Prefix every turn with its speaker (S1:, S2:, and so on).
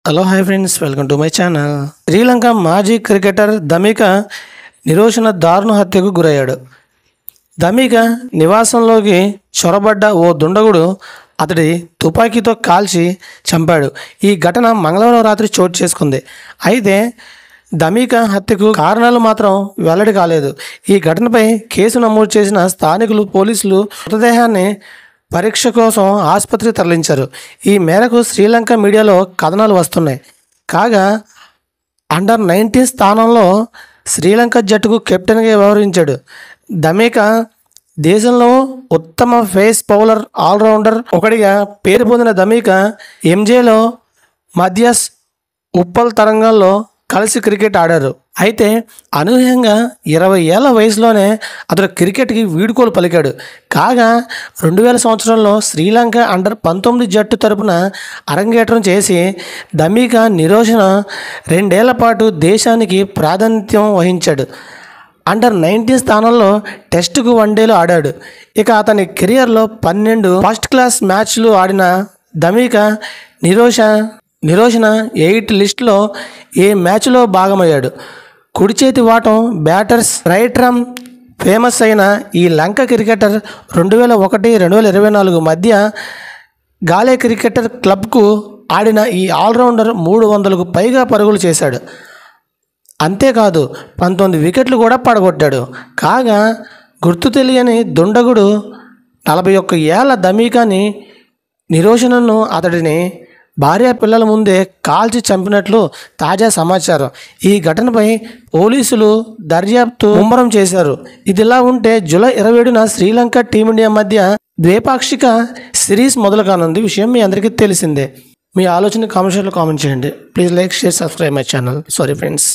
S1: Hello hi friends, welcome to my channel. Sri Lanka మాజీ cricketer ధమిక నిరోషణ దారుణ హత్యకు గురయ్యాడు. ధమిక నివాసంలోకి చొరబడ్డ ఓ దుండగుడు అతడి తుపాకీతో కాల్చి చంపాడు. ఈ ఘటన మంగళవారం రాత్రి చోటు చేసుకుంది. అయితే ధమిక హత్యకు కారణాలు మాత్రం వెల్లడి కాలేదు. ఈ ఘటనపై కేసు నమోదు చేసిన స్థానికులు పోలీసులు మృతదేహాన్ని పరీక్ష కోసం ఆసుపత్రికి తరలించారు. ఈ మేరకు శ్రీలంక మీడియాలో కథనాలు వస్తున్నాయి. కాగా అండర్-19 స్థానంలో శ్రీలంక జట్టుకు కెప్టెన్గా వ్యవహరించాడు. ధమిక దేశంలో ఉత్తమ పేస్ బౌలర్, ఆల్రౌండర్ ఒకటిగా పేరు పొందిన ధమిక ఎంజేలో మధ్యస్ ఉప్పల్ తరంగంలో కలిసి క్రికెట్ ఆడారు. అయితే అనూహ్యంగా 20 ఏళ్ల వయసులోనే అతడు క్రికెట్కి వీడ్కోలు పలికాడు. కాగా 2000 సంవత్సరంలో శ్రీలంక అండర్-19 జట్టు తరపున అరంగేట్రం చేసి ధమిక నిరోషణ 2 ఏళ్ల పాటు దేశానికి ప్రాతినిధ్యం వహించాడు. అండర్-19 స్థానంలో టెస్టుకు వన్డేలు ఆడాడు. ఇక అతని కెరియర్లో 12 ఫస్ట్ క్లాస్ మ్యాచ్లు ఆడిన ధమిక నిరోషణ 8 లిస్టులో ఏ మ్యాచ్లో భాగమయ్యాడు. కుడి చేతి వాటం బ్యాటర్స్ రైట్ ఆర్మ్ ఫేమస్ అయిన ఈ లంక క్రికెటర్ 2001-2024 మధ్య గాలే క్రికెటర్ క్లబ్కు ఆడిన ఈ ఆల్రౌండర్ 300కు పైగా పరుగులు చేశాడు. అంతేకాదు 19 వికెట్లు కూడా పడగొట్టాడు. కాగా గుర్తు తెలియని దుండగుడు 41 ఏళ్ల ధమికని నిరోషణను అతడిని భార్య పిల్లల ముందే కాల్చి చంపినట్లు తాజా సమాచారం. ఈ ఘటనపై పోలీసులు దర్యాప్తు ముమ్మరం చేశారు. ఇదిలా ఉంటే జూలై 27న శ్రీలంక టీమిండియా మధ్య ద్వైపాక్షిక సిరీస్ మొదలు కానుంది. విషయం మీ అందరికీ తెలిసిందే. మీ ఆలోచన కామెంట్ చేయండి. Please like, share, subscribe my channel. Sorry friends.